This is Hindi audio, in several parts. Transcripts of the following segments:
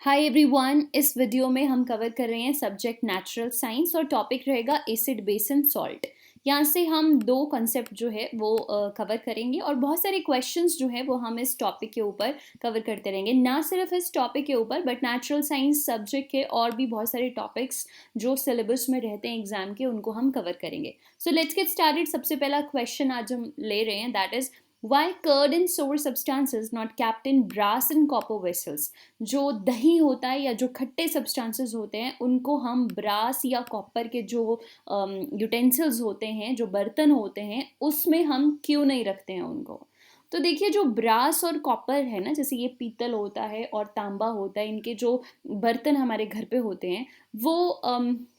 हाय एवरीवन, इस वीडियो में हम कवर कर रहे हैं सब्जेक्ट नेचुरल साइंस और टॉपिक रहेगा एसिड बेस एंड सॉल्ट। यहाँ से हम दो कॉन्सेप्ट जो है वो कवर करेंगे और बहुत सारे क्वेश्चंस जो है वो हम इस टॉपिक के ऊपर कवर करते रहेंगे। ना सिर्फ इस टॉपिक के ऊपर बट नेचुरल साइंस सब्जेक्ट के और भी बहुत सारे टॉपिक्स जो सिलेबस में रहते हैं एग्जाम के, उनको हम कवर करेंगे। So let's get started. सबसे पहला क्वेश्चन आज हम ले रहे हैं, that is why curd and sour substances not kept in brass and copper vessels। जो दही होता है या जो खट्टे सब्सटेंसेस होते हैं उनको हम ब्रास या कॉपर के जो यूटेंसिल्स होते हैं, जो बर्तन होते हैं, उसमें हम क्यों नहीं रखते हैं उनको। तो देखिए, जो ब्रास और कॉपर है ना, जैसे ये पीतल होता है और तांबा होता है, इनके जो बर्तन हमारे घर पे होते हैं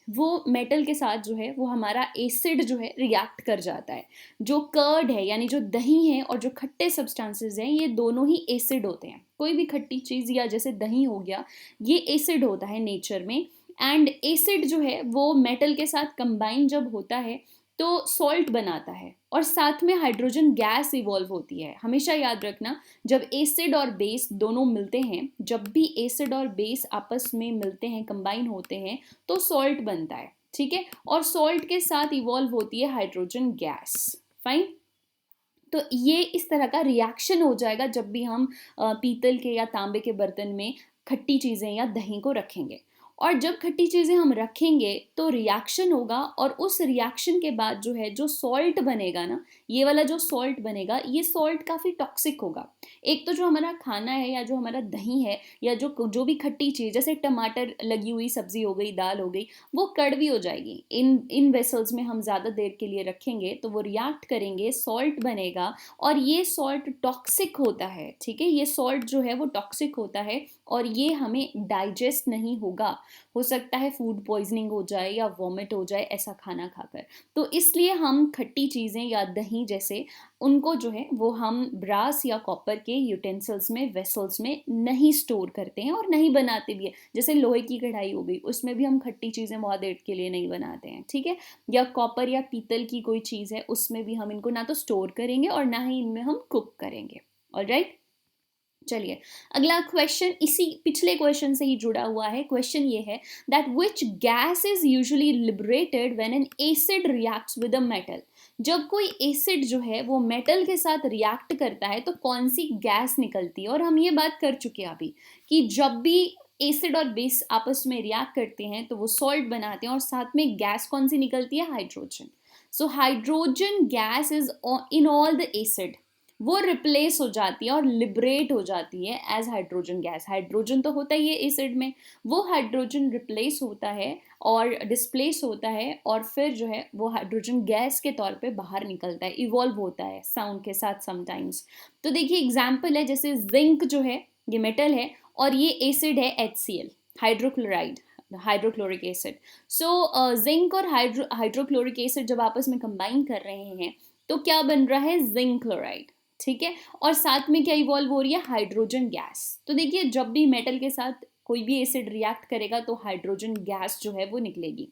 वो मेटल के साथ जो है वो हमारा एसिड जो है रिएक्ट कर जाता है। जो कर्ड है यानी जो दही है और जो खट्टे सब्सटेंसेस हैं, ये दोनों ही एसिड होते हैं। कोई भी खट्टी चीज़ या जैसे दही हो गया, ये एसिड होता है नेचर में। एंड एसिड जो है वो मेटल के साथ कंबाइन जब होता है तो सॉल्ट बनाता है और साथ में हाइड्रोजन गैस इवॉल्व होती है। हमेशा याद रखना, जब एसिड और बेस दोनों मिलते हैं, जब भी एसिड और बेस आपस में मिलते हैं, कंबाइन होते हैं, तो सॉल्ट बनता है। ठीक है, और सॉल्ट के साथ इवॉल्व होती है हाइड्रोजन गैस। फाइन। तो ये इस तरह का रिएक्शन हो जाएगा जब भी हम पीतल के या तांबे के बर्तन में खट्टी चीज़ें या दही को रखेंगे। और जब खट्टी चीज़ें हम रखेंगे तो रिएक्शन होगा और उस रिएक्शन के बाद जो है जो सॉल्ट बनेगा ना, ये वाला जो सॉल्ट बनेगा, ये सॉल्ट काफ़ी टॉक्सिक होगा। एक तो जो हमारा खाना है या जो हमारा दही है या जो भी खट्टी चीज़, जैसे टमाटर लगी हुई सब्जी हो गई, दाल हो गई, वो कड़वी हो जाएगी। इन वेसल्स में हम ज़्यादा देर के लिए रखेंगे तो वो रिएक्ट करेंगे, सॉल्ट बनेगा और ये सॉल्ट टॉक्सिक होता है। ठीक है, ये सॉल्ट जो है वो टॉक्सिक होता है और ये हमें डाइजेस्ट नहीं होगा। हो सकता है फूड पॉइजनिंग हो जाए या वॉमिट हो जाए ऐसा खाना खाकर। तो इसलिए हम खट्टी चीज़ें या दही जैसे उनको जो है वो हम ब्रास या कॉपर के यूटेंसिल्स में, वेसल्स में नहीं स्टोर करते हैं और नहीं बनाते भी है। जैसे लोहे की कढ़ाई हो गई, उसमें भी हम खट्टी चीज़ें बहुत देर के लिए नहीं बनाते हैं। ठीक है, या कॉपर या पीतल की कोई चीज़ है, उसमें भी हम इनको ना तो स्टोर करेंगे और ना ही इनमें हम कुक करेंगे। ऑलराइट, चलिए अगला क्वेश्चन इसी पिछले क्वेश्चन से ही जुड़ा हुआ है। क्वेश्चन ये है that which gas is usually liberated when an acid reacts with a metal. जब कोई एसिड जो है वो मेटल के साथ रिएक्ट करता है तो कौन सी गैस निकलती है। और हम ये बात कर चुके हैं अभी कि जब भी एसिड और बेस आपस में रिएक्ट करते हैं तो वो सॉल्ट बनाते हैं और साथ में गैस कौन सी निकलती है, hydrogen. So hydrogen gas is in all the acid, वो रिप्लेस हो जाती है और लिबरेट हो जाती है एज हाइड्रोजन गैस। हाइड्रोजन तो होता ही है एसिड में, वो हाइड्रोजन रिप्लेस होता है और डिस्प्लेस होता है और फिर जो है वो हाइड्रोजन गैस के तौर पे बाहर निकलता है, इवॉल्व होता है साउंड के साथ समटाइम्स। तो देखिए एग्जाम्पल है, जैसे जिंक जो है ये मेटल है और ये एसिड है HCl, hydrochloride, hydrochloric acid. So zinc और हाइड्रोक्लोरिक एसिड जब आपस में कंबाइन कर रहे हैं तो क्या बन रहा है, जिंक क्लोराइड। ठीक है, और साथ में क्या इवॉल्व हो रही है, हाइड्रोजन गैस। तो देखिए जब भी मेटल के साथ कोई भी एसिड रिएक्ट करेगा तो हाइड्रोजन गैस जो है वो निकलेगी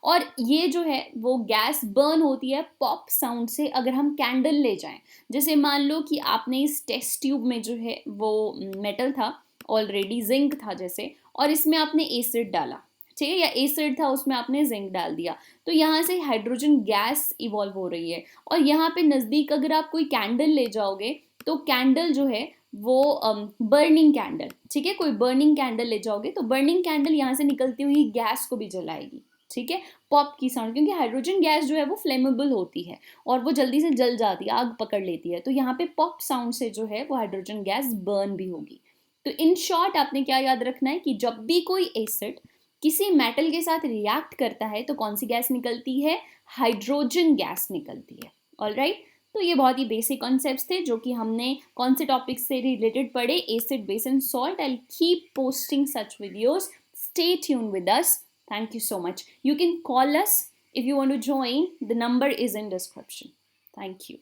और ये जो है वो गैस बर्न होती है पॉप साउंड से। अगर हम कैंडल ले जाएं, जैसे मान लो कि आपने इस टेस्ट ट्यूब में जो है वो मेटल था, ऑलरेडी जिंक था जैसे, और इसमें आपने एसिड डाला, ठीक है, या एसिड था उसमें आपने जिंक डाल दिया, तो यहाँ से हाइड्रोजन गैस इवॉल्व हो रही है। और यहाँ पे नज़दीक अगर आप कोई कैंडल ले जाओगे तो कैंडल जो है वो बर्निंग कैंडल, ठीक है, कोई बर्निंग कैंडल ले जाओगे तो बर्निंग कैंडल यहाँ से निकलती हुई गैस को भी जलाएगी। ठीक है, पॉप की साउंड, क्योंकि हाइड्रोजन गैस जो है वो फ्लेमेबल होती है और वो जल्दी से जल जाती है, आग पकड़ लेती है, तो यहाँ पे पॉप साउंड से जो है वो हाइड्रोजन गैस बर्न भी होगी। तो इन शॉर्ट आपने क्या याद रखना है कि जब भी कोई एसिड किसी मेटल के साथ रिएक्ट करता है तो कौन सी गैस निकलती है, हाइड्रोजन गैस निकलती है। ऑलराइट, तो ये बहुत ही बेसिक कॉन्सेप्ट्स थे जो कि हमने कौन से टॉपिक से रिलेटेड पढ़े, acid, base and salt. I keep posting such videos, stay tune with us. Thank you so much. You can call us if you want to join. The number is in description. Thank you.